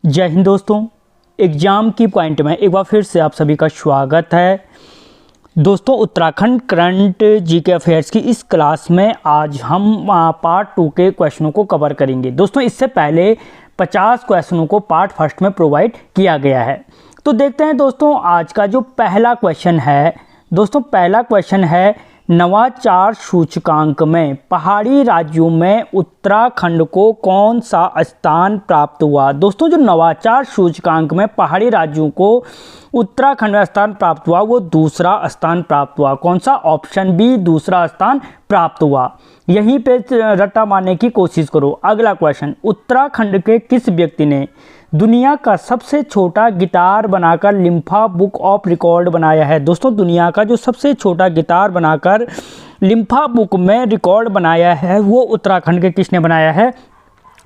जय हिंद दोस्तों। एग्ज़ाम की पॉइंट में एक बार फिर से आप सभी का स्वागत है। दोस्तों, उत्तराखंड करंट जीके अफेयर्स की इस क्लास में आज हम पार्ट 2 के क्वेश्चनों को कवर करेंगे। दोस्तों, इससे पहले 50 क्वेश्चनों को पार्ट फर्स्ट में प्रोवाइड किया गया है। तो देखते हैं दोस्तों, आज का जो पहला क्वेश्चन है, दोस्तों पहला क्वेश्चन है, नवाचार सूचकांक में पहाड़ी राज्यों में उत्तराखंड को कौन सा स्थान प्राप्त हुआ। दोस्तों, जो नवाचार सूचकांक में पहाड़ी राज्यों को उत्तराखंड में स्थान प्राप्त हुआ वो दूसरा स्थान प्राप्त हुआ। कौन सा? ऑप्शन बी, दूसरा स्थान प्राप्त हुआ। यहीं पे रट्टा मारने की कोशिश करो। अगला क्वेश्चन, उत्तराखंड के किस व्यक्ति ने दुनिया का सबसे छोटा गिटार बनाकर लिम्फा बुक ऑफ रिकॉर्ड बनाया है। दोस्तों, दुनिया का जो सबसे छोटा गिटार बनाकर लिम्फा बुक में रिकॉर्ड बनाया है वो उत्तराखंड के किसने बनाया है?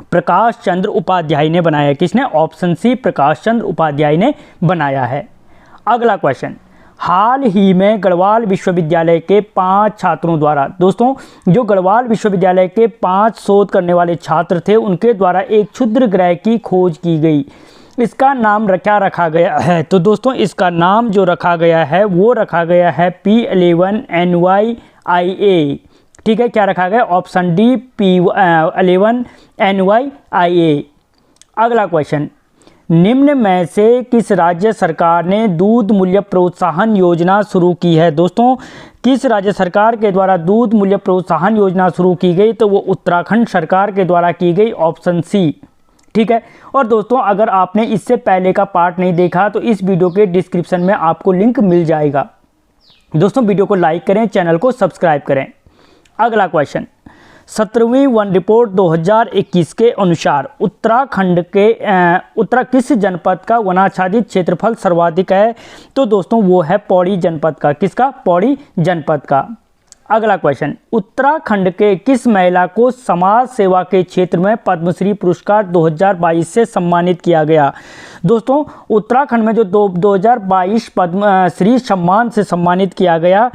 प्रकाश चंद्र उपाध्याय ने बनाया है। किसने? ऑप्शन सी, प्रकाश चंद्र उपाध्याय ने बनाया है। अगला क्वेश्चन, हाल ही में गढ़वाल विश्वविद्यालय के 5 छात्रों द्वारा, दोस्तों जो गढ़वाल विश्वविद्यालय के 5 शोध करने वाले छात्र थे उनके द्वारा एक क्षुद्र ग्रह की खोज की गई। इसका नाम क्या रखा गया है? तो दोस्तों इसका नाम जो रखा गया है वो रखा गया है P11 NYIA। ठीक है, क्या रखा गया? Option D, P11 NYIA। अगला क्वेश्चन, निम्न में से किस राज्य सरकार ने दूध मूल्य प्रोत्साहन योजना शुरू की है? दोस्तों, किस राज्य सरकार के द्वारा दूध मूल्य प्रोत्साहन योजना शुरू की गई? तो वो उत्तराखंड सरकार के द्वारा की गई, ऑप्शन सी। ठीक है, और दोस्तों अगर आपने इससे पहले का पार्ट नहीं देखा तो इस वीडियो के डिस्क्रिप्शन में आपको लिंक मिल जाएगा। दोस्तों वीडियो को लाइक करें, चैनल को सब्सक्राइब करें। अगला क्वेश्चन, 17वीं वन रिपोर्ट 2021 के अनुसार उत्तराखंड के किस जनपद का वनाच्छादित क्षेत्रफल सर्वाधिक है? तो दोस्तों वो है पौड़ी जनपद का। किसका? पौड़ी जनपद का। अगला क्वेश्चन, उत्तराखंड के किस महिला को समाज सेवा के क्षेत्र में पद्मश्री पुरस्कार 2022 से सम्मानित किया गया? दोस्तों उत्तराखंड में जो 2022 पद्मश्री सम्मान से सम्मानित किया गया,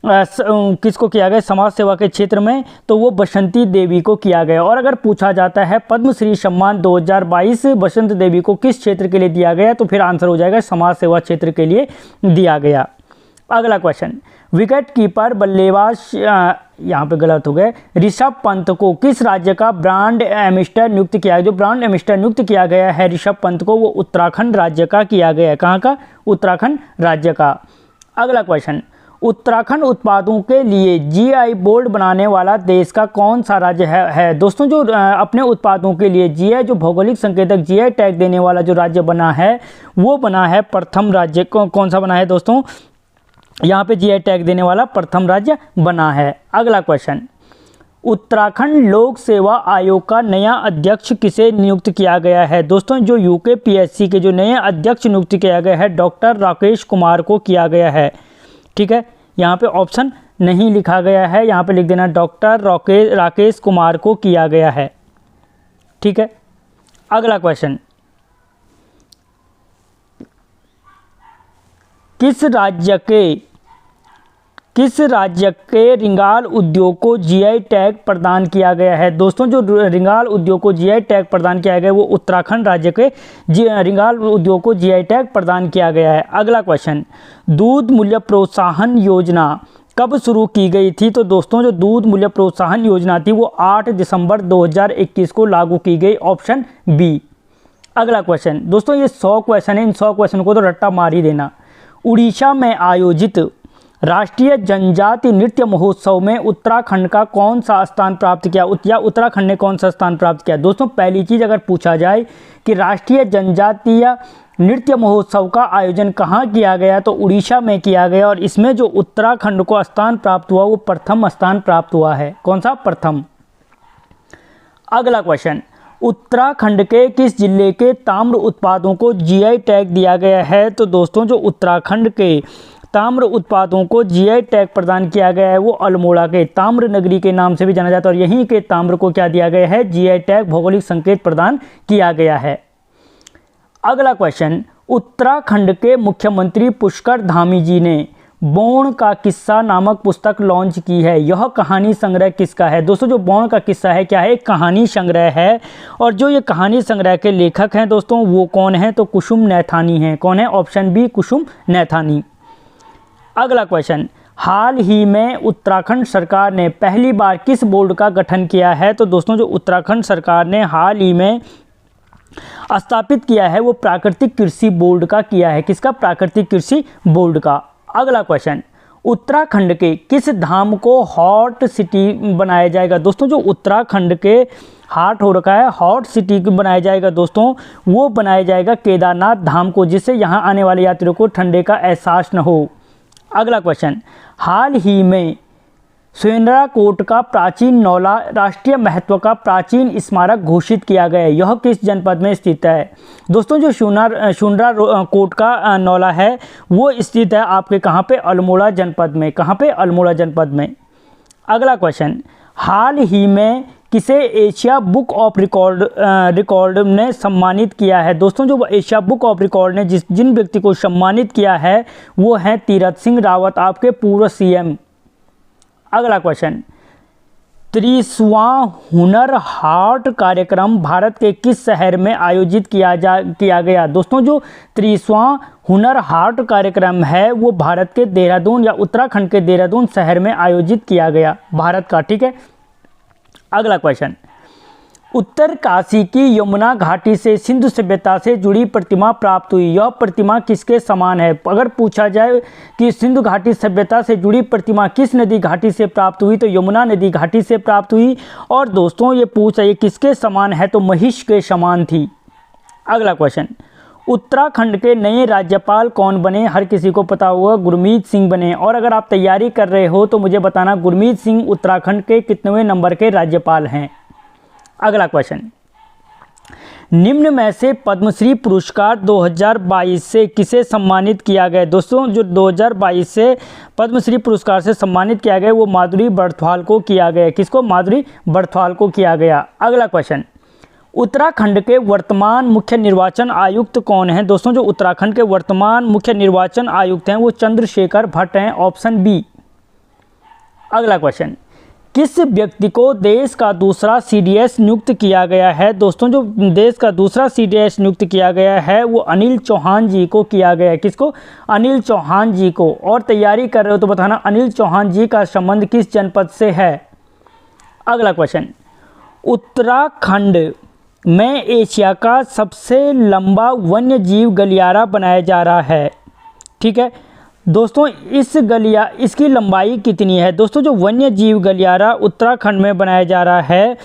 किसको किया गया समाज सेवा के क्षेत्र में? तो वो बसंती देवी को किया गया। और अगर पूछा जाता है पद्मश्री सम्मान 2022 बसंत देवी को किस क्षेत्र के लिए दिया गया, तो फिर आंसर हो जाएगा समाज सेवा क्षेत्र के लिए दिया गया। अगला क्वेश्चन, विकेट कीपर बल्लेबाज, यहाँ पे गलत हो गए, ऋषभ पंत को किस राज्य का ब्रांड एम्बेसडर नियुक्त किया है? जो ब्रांड एम्बेसडर नियुक्त किया गया है ऋषभ पंत को वो उत्तराखंड राज्य का किया गया है। कहाँ का? उत्तराखंड राज्य का। अगला क्वेश्चन, उत्तराखंड उत्पादों के लिए जीआई बोर्ड बनाने वाला देश का कौन सा राज्य है? दोस्तों जो अपने उत्पादों के लिए जीआई जो भौगोलिक संकेतक जीआई टैग देने वाला जो राज्य बना है वो बना है प्रथम राज्य। कौन सा बना है दोस्तों? यहाँ पे जीआई टैग देने वाला प्रथम राज्य बना है। अगला क्वेश्चन, उत्तराखंड लोक सेवा आयोग का नया अध्यक्ष किसे नियुक्त किया गया है? दोस्तों जो यूकेपीएससी के जो नए अध्यक्ष नियुक्त किया गया है डॉक्टर राकेश कुमार को किया गया है। ठीक है, यहाँ पे ऑप्शन नहीं लिखा गया है, यहाँ पे लिख देना डॉक्टर राकेश कुमार को किया गया है। ठीक है, अगला क्वेश्चन, किस राज्य के रिंगाल उद्योग को जीआई टैग प्रदान किया गया है? दोस्तों जो रिंगाल उद्योग को जीआई टैग प्रदान किया गया है वो उत्तराखंड राज्य के रिंगाल उद्योग को जीआई टैग प्रदान किया गया है। अगला क्वेश्चन, दूध मूल्य प्रोत्साहन योजना कब शुरू की गई थी? तो दोस्तों जो दूध मूल्य प्रोत्साहन योजना थी वो 8 दिसंबर 2021 को लागू की गई, ऑप्शन बी। अगला क्वेश्चन, दोस्तों ये 100 क्वेश्चन है, इन 100 क्वेश्चन को तो रट्टा मार ही देना। उड़ीसा में आयोजित राष्ट्रीय जनजाति नृत्य महोत्सव में उत्तराखंड का कौन सा स्थान प्राप्त किया, या उत्तराखंड ने कौन सा स्थान प्राप्त किया? दोस्तों पहली चीज़ अगर पूछा जाए कि राष्ट्रीय जनजातीय नृत्य महोत्सव का आयोजन कहाँ किया गया तो उड़ीसा में किया गया, और इसमें जो उत्तराखंड को स्थान प्राप्त हुआ वो प्रथम स्थान प्राप्त हुआ है। कौन सा? प्रथम। अगला क्वेश्चन, उत्तराखंड के किस जिले के ताम्र उत्पादों को जीआई टैग दिया गया है? तो दोस्तों जो उत्तराखंड के ताम्र उत्पादों को जीआई टैग प्रदान किया गया है वो अल्मोड़ा के ताम्र नगरी के नाम से भी जाना जाता है, और यहीं के ताम्र को क्या दिया गया है? जीआई टैग भौगोलिक संकेत प्रदान किया गया है। अगला क्वेश्चन, उत्तराखंड के मुख्यमंत्री पुष्कर धामी जी ने बौण का किस्सा नामक पुस्तक लॉन्च की है। यह कहानी संग्रह किसका है? दोस्तों जो बौण का किस्सा है क्या है? एक कहानी संग्रह है। और जो ये कहानी संग्रह के लेखक हैं दोस्तों वो कौन है? तो कुसुम नैथानी हैं। कौन है? ऑप्शन बी कुसुम नैथानी। अगला क्वेश्चन, हाल ही में उत्तराखंड सरकार ने पहली बार किस बोर्ड का गठन किया है? तो दोस्तों जो उत्तराखंड सरकार ने हाल ही में स्थापित किया है वो प्राकृतिक कृषि बोर्ड का किया है। किसका? प्राकृतिक कृषि बोर्ड का। अगला क्वेश्चन, उत्तराखंड के किस धाम को हॉट सिटी बनाया जाएगा? दोस्तों जो उत्तराखंड के हाट हो रखा है, हॉट सिटी बनाया जाएगा दोस्तों, वो बनाया जाएगा केदारनाथ धाम को, जिससे यहाँ आने वाले यात्रियों को ठंडे का एहसास न हो। अगला क्वेश्चन, हाल ही में सुरेंद्राकोट का प्राचीन नौला राष्ट्रीय महत्व का प्राचीन स्मारक घोषित किया गया है। यह किस जनपद में स्थित है? दोस्तों जो सुरेंद्राकोट का नौला है वो स्थित है आपके कहाँ पे? अल्मोड़ा जनपद में। कहाँ पे? अल्मोड़ा जनपद में। अगला क्वेश्चन, हाल ही में किसे एशिया बुक ऑफ रिकॉर्ड ने सम्मानित किया है? दोस्तों जो एशिया बुक ऑफ रिकॉर्ड ने जिन व्यक्ति को सम्मानित किया है वो हैं तीरथ सिंह रावत, आपके पूर्व सीएम। अगला क्वेश्चन, 30वां हुनर हाट कार्यक्रम भारत के किस शहर में आयोजित किया गया? दोस्तों जो 30वां हुनर हाट कार्यक्रम है वो भारत के देहरादून या उत्तराखंड के देहरादून शहर में आयोजित किया गया, भारत का। ठीक है। अगला क्वेश्चन, उत्तरकाशी की यमुना घाटी से सिंधु सभ्यता से जुड़ी प्रतिमा प्राप्त हुई। यह प्रतिमा किसके समान है? अगर पूछा जाए कि सिंधु घाटी सभ्यता से जुड़ी प्रतिमा किस नदी घाटी से प्राप्त हुई, तो यमुना नदी घाटी से प्राप्त हुई। और दोस्तों ये पूछा ये किसके समान है? तो महिष के समान थी। अगला क्वेश्चन, उत्तराखंड के नए राज्यपाल कौन बने? हर किसी को पता होगा, गुरमीत सिंह बने। और अगर आप तैयारी कर रहे हो तो मुझे बताना गुरमीत सिंह उत्तराखंड के कितवें नंबर के राज्यपाल हैं। अगला क्वेश्चन, निम्न में से पद्मश्री पुरस्कार 2022 से किसे सम्मानित किया गया? दोस्तों जो 2022 से पद्मश्री पुरस्कार से सम्मानित किया गया वो माधुरी बर्थवाल को किया गया। किसको? माधुरी बर्थवाल को किया गया। अगला क्वेश्चन, उत्तराखंड के वर्तमान मुख्य निर्वाचन आयुक्त कौन हैं? दोस्तों जो उत्तराखंड के वर्तमान मुख्य निर्वाचन आयुक्त हैं वो चंद्रशेखर भट्ट हैं, ऑप्शन बी। अगला क्वेश्चन, किस व्यक्ति को देश का दूसरा सीडीएस नियुक्त किया गया है? दोस्तों जो देश का दूसरा सीडीएस नियुक्त किया गया है वो अनिल चौहान जी को किया गया है। किसको? अनिल चौहान जी को। और तैयारी कर रहे हो तो बताना अनिल चौहान जी का संबंध किस जनपद से है। अगला क्वेश्चन, उत्तराखंड में एशिया का सबसे लंबा वन्य जीव गलियारा बनाया जा रहा है। ठीक है दोस्तों, इसकी लंबाई कितनी है? दोस्तों जो वन्य जीव गलियारा उत्तराखंड में बनाया जा रहा है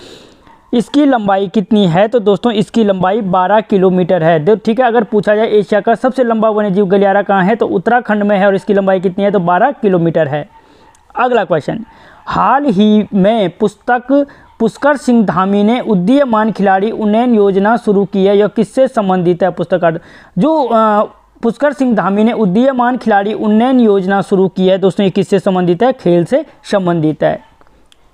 इसकी लंबाई कितनी है? तो दोस्तों इसकी लंबाई 12 किलोमीटर है। ठीक है, अगर पूछा जाए एशिया का सबसे लंबा वन्य जीव गलियारा कहाँ है तो उत्तराखंड में है और इसकी लंबाई कितनी है? तो 12 किलोमीटर है। अगला क्वेश्चन, हाल ही में पुष्कर सिंह धामी ने उदीयमान खिलाड़ी उन्नयन योजना शुरू की है। यह किससे संबंधित है? पुस्तक जो पुष्कर सिंह धामी ने उदीयमान खिलाड़ी उन्नयन योजना शुरू की है दोस्तों ये किससे संबंधित है? खेल से संबंधित है।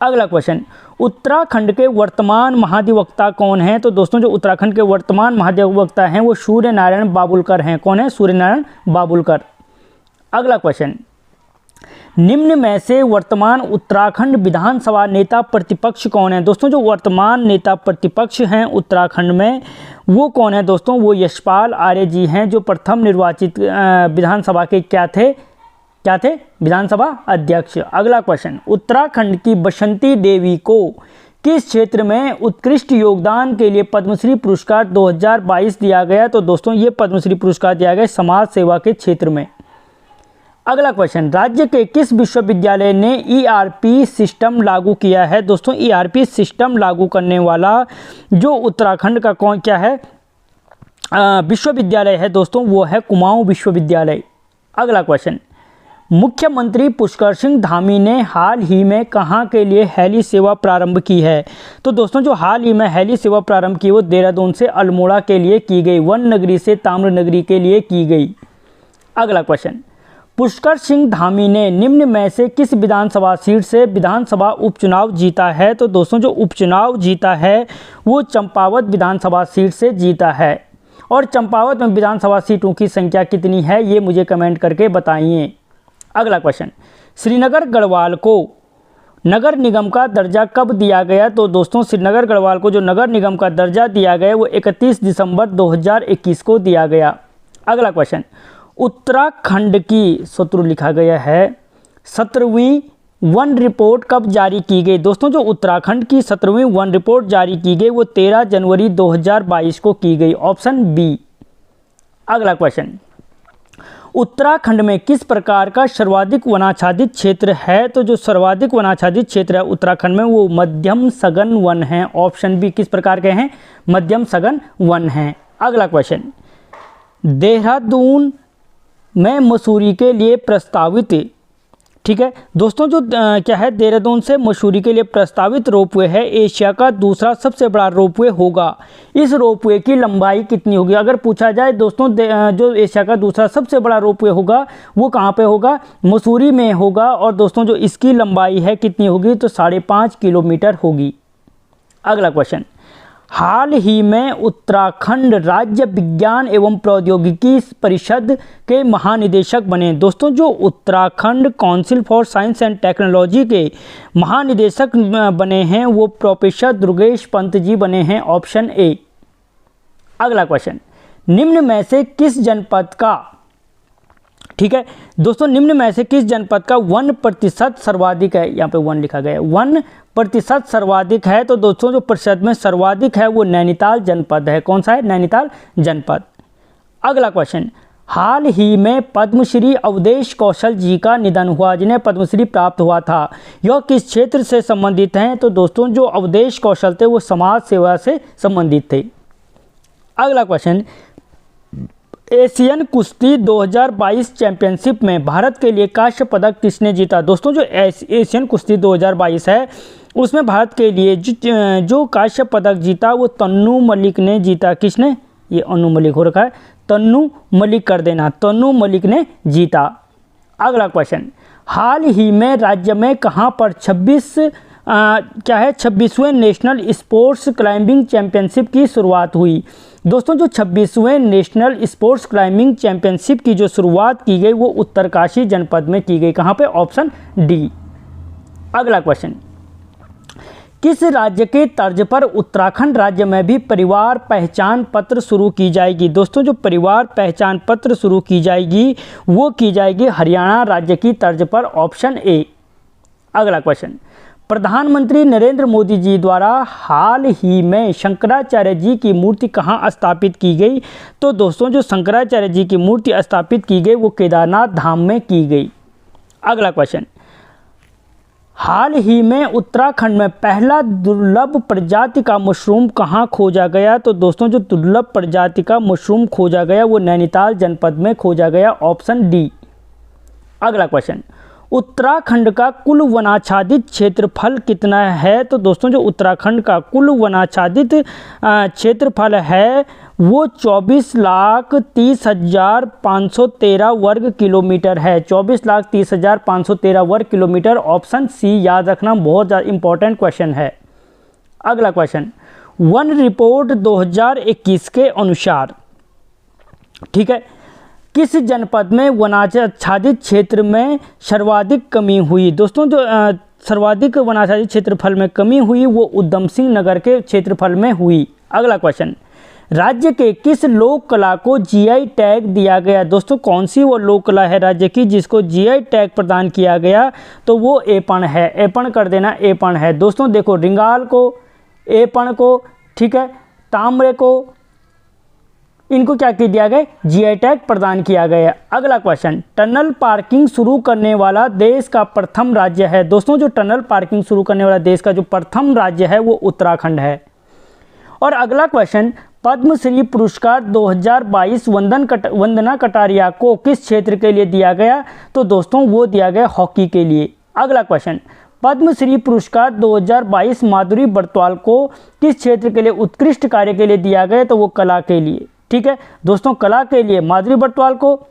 अगला क्वेश्चन, उत्तराखंड के वर्तमान महाधिवक्ता कौन हैं? तो दोस्तों जो उत्तराखंड के वर्तमान महाधिवक्ता हैं वो सूर्य नारायण बाबुलकर हैं। कौन है? सूर्य नारायण बाबुलकर। अगला क्वेश्चन, निम्न में से वर्तमान उत्तराखंड विधानसभा नेता प्रतिपक्ष कौन है? दोस्तों जो वर्तमान नेता प्रतिपक्ष हैं उत्तराखंड में वो कौन है? दोस्तों वो यशपाल आर्य जी हैं जो प्रथम निर्वाचित विधानसभा के क्या थे? विधानसभा अध्यक्ष। अगला क्वेश्चन, उत्तराखंड की बसंती देवी को किस क्षेत्र में उत्कृष्ट योगदान के लिए पद्मश्री पुरस्कार 2022 दिया गया? तो दोस्तों ये पद्मश्री पुरस्कार दिया गया समाज सेवा के क्षेत्र में। अगला क्वेश्चन, राज्य के किस विश्वविद्यालय ने ईआरपी सिस्टम लागू किया है? दोस्तों ईआरपी सिस्टम लागू करने वाला जो उत्तराखंड का क्या है विश्वविद्यालय है दोस्तों वो है कुमाऊं विश्वविद्यालय। अगला क्वेश्चन, मुख्यमंत्री पुष्कर सिंह धामी ने हाल ही में कहां के लिए हेली सेवा प्रारंभ की है? तो दोस्तों जो हाल ही में हेली सेवा प्रारंभ की वो देहरादून से अल्मोड़ा के लिए की गई, वन नगरी से ताम्र नगरी के लिए की गई। अगला क्वेश्चन, पुष्कर सिंह धामी ने निम्न में से किस विधानसभा सीट से विधानसभा उपचुनाव जीता है? तो दोस्तों जो उपचुनाव जीता है वो चंपावत विधानसभा सीट से जीता है। और चंपावत में विधानसभा सीटों की संख्या कितनी है ये मुझे कमेंट करके बताइए। अगला क्वेश्चन, श्रीनगर गढ़वाल को नगर निगम का दर्जा कब दिया गया? तो दोस्तों श्रीनगर गढ़वाल को जो नगर निगम का दर्जा दिया गया वो 31 दिसंबर 2021 को दिया गया। अगला क्वेश्चन, उत्तराखंड की सूत्र लिखा गया है 17वीं वन रिपोर्ट कब जारी की गई? दोस्तों जो उत्तराखंड की 17वीं वन रिपोर्ट जारी की गई वो 13 जनवरी 2022 को की गई, ऑप्शन बी। अगला क्वेश्चन, उत्तराखंड में किस प्रकार का सर्वाधिक वनाच्छादित क्षेत्र है? तो जो सर्वाधिक वनाच्छादित क्षेत्र है उत्तराखंड में वो मध्यम सघन वन है, ऑप्शन बी। किस प्रकार के हैं? मध्यम सघन वन हैं। अगला क्वेश्चन, देहरादून में मसूरी के लिए प्रस्तावित, ठीक है दोस्तों जो क्या है, देहरादून से मसूरी के लिए प्रस्तावित रोपवे है एशिया का दूसरा सबसे बड़ा रोपवे होगा। इस रोपवे की लंबाई कितनी होगी? अगर पूछा जाए दोस्तों जो एशिया का दूसरा सबसे बड़ा रोपवे होगा वो कहाँ पे होगा? मसूरी में होगा। और दोस्तों जो इसकी लंबाई है कितनी होगी? तो 5.5 किलोमीटर होगी। अगला क्वेश्चन, हाल ही में उत्तराखंड राज्य विज्ञान एवं प्रौद्योगिकी परिषद के महानिदेशक बने। दोस्तों जो Uttarakhand council for science and technology के महानिदेशक बने हैं वो प्रोफेसर दुर्गेश पंत जी बने हैं, ऑप्शन ए। अगला क्वेश्चन, निम्न में से किस जनपद का, ठीक है दोस्तों, निम्न में से किस जनपद का 1% सर्वाधिक है? यहाँ पे 1 लिखा गया है, 1% सर्वाधिक है। तो दोस्तों जो प्रतिशत में सर्वाधिक है वो नैनीताल जनपद है। कौन सा है? नैनीताल जनपद। अगला क्वेश्चन, हाल ही में पद्मश्री अवधेश कौशल जी का निधन हुआ, जिन्हें पद्मश्री प्राप्त हुआ था, यह किस क्षेत्र से संबंधित हैं? तो दोस्तों जो अवधेश कौशल थे वो समाज सेवा से संबंधित थे। अगला क्वेश्चन, एशियन कुश्ती 2022 चैंपियनशिप में भारत के लिए कांस्य पदक किसने जीता? दोस्तों जो एशियन कुश्ती 2022 है उसमें भारत के लिए जो कांस्य पदक जीता वो तन्नू मलिक ने जीता। किसने? ये अनु मलिक हो रखा है, तन्नू मलिक कर देना, तन्नू मलिक ने जीता। अगला क्वेश्चन, हाल ही में राज्य में कहां पर 26वें नेशनल स्पोर्ट्स क्लाइंबिंग चैंपियनशिप की शुरुआत हुई? दोस्तों जो 26वें नेशनल स्पोर्ट्स क्लाइंबिंग चैंपियनशिप की जो शुरुआत की गई वो उत्तरकाशी जनपद में की गई। कहाँ पे? Option D. अगला क्वेश्चन, किस राज्य के तर्ज पर उत्तराखंड राज्य में भी परिवार पहचान पत्र शुरू की जाएगी? दोस्तों जो परिवार पहचान पत्र शुरू की जाएगी वो की जाएगी हरियाणा राज्य की तर्ज पर, ऑप्शन ए। अगला क्वेश्चन, प्रधानमंत्री नरेंद्र मोदी जी द्वारा हाल ही में शंकराचार्य जी की मूर्ति कहाँ स्थापित की गई? तो दोस्तों जो शंकराचार्य जी की मूर्ति स्थापित की गई वो केदारनाथ धाम में की गई। अगला क्वेश्चन, हाल ही में उत्तराखंड में पहला दुर्लभ प्रजाति का मशरूम कहाँ खोजा गया? तो दोस्तों जो दुर्लभ प्रजाति का मशरूम खोजा गया वो नैनीताल जनपद में खोजा गया, ऑप्शन डी। अगला क्वेश्चन, उत्तराखंड का कुल वनाच्छादित क्षेत्रफल कितना है? तो दोस्तों जो उत्तराखंड का कुल वनाच्छादित क्षेत्रफल है वो 24,30,513 वर्ग किलोमीटर है, 24,30,513 वर्ग किलोमीटर, ऑप्शन सी। याद रखना, बहुत ज़्यादा इंपॉर्टेंट क्वेश्चन है। अगला क्वेश्चन, वन रिपोर्ट 2021 के अनुसार, ठीक है, किस जनपद में वनाच्छादित क्षेत्र में सर्वाधिक कमी हुई? दोस्तों जो सर्वाधिक वनाच्छादित क्षेत्रफल में कमी हुई वो उधम सिंह नगर के क्षेत्रफल में हुई। अगला क्वेश्चन, राज्य के किस लोक कला को जीआई टैग दिया गया? दोस्तों कौन सी वो लोक कला है राज्य की जिसको जीआई टैग प्रदान किया गया? तो वो एपण है, एपण कर देना, एपण है। दोस्तों देखो, रिंगाल को, एपण को, ठीक है, ताम्रे को, इनको क्या कर दिया गया? जीआई टैग प्रदान किया गया। अगला क्वेश्चन, टनल पार्किंग शुरू करने वाला देश का प्रथम राज्य है? दोस्तों जो टनल पार्किंग शुरू करने वाला देश का जो प्रथम राज्य है वो उत्तराखंड है। और अगला क्वेश्चन, पद्मश्री पुरस्कार 2022 वंदना कटारिया को किस क्षेत्र के लिए दिया गया? तो दोस्तों वो दिया गया हॉकी के लिए। अगला क्वेश्चन, पद्मश्री पुरस्कार 2022 माधुरी बर्तवाल को किस क्षेत्र के लिए उत्कृष्ट कार्य के लिए दिया गया? तो वो कला के लिए, ठीक है दोस्तों, कला के लिए माधुरी बर्तवाल को,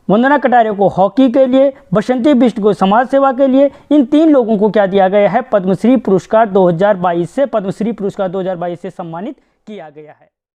वंदना कटारिया को हॉकी के लिए, बसंती बिष्ट को समाज सेवा के लिए। इन 3 लोगों को क्या दिया गया है? पद्मश्री पुरस्कार 2022 से, पद्मश्री पुरस्कार 2022 से सम्मानित किया गया है।